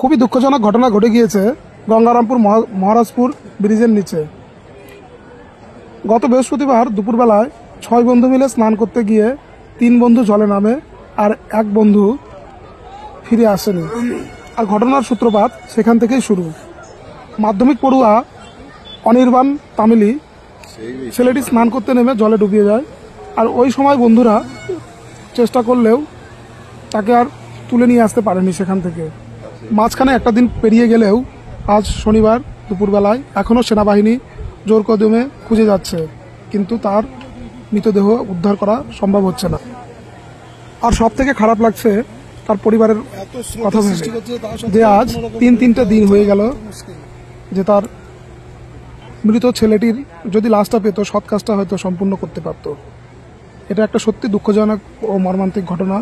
খুবই দুঃখজনক ঘটনা ঘটে গিয়েছে গঙ্গারামপুর মহারাজপুর ব্রিজের নিচে। গত বৃহস্পতিবার দুপুরবেলায় 6 বন্ধু মিলে স্নান করতে গিয়ে 3 বন্ধু জলে নামে আর 1 বন্ধু ফিরে আসেনি। আর ঘটনার সূত্রপাত সেখান থেকেই শুরু। মাধ্যমিক পড়ুয়া অনির্বাণ তামিলি ছেলেটি স্নান করতে নেমে জলে ডুবিয়ে যায়। আর ওই সময় বন্ধুরা চেষ্টা করলেও তাকে আর তুলে নিয়ে আসতে পারেনি সেখান থেকে। মাঝখানে একটা দিন পেরিয়ে গেলেও আজ শনিবার দুপুরবেলায় এখনও সেনাবাহিনী জোর কদমে খুঁজে যাচ্ছে, কিন্তু তার মৃতদেহ উদ্ধার করা সম্ভব হচ্ছে না। আর সব থেকে খারাপ লাগছে তার পরিবারের কথা ভেবে, যে আজ 3-3টে দিন হয়ে গেল যে তার মৃত ছেলেটির যদি লাশটা পেত, সৎ কাজটা হয়তো সম্পূর্ণ করতে পারত। এটা একটা সত্যি দুঃখজনক ও মর্মান্তিক ঘটনা।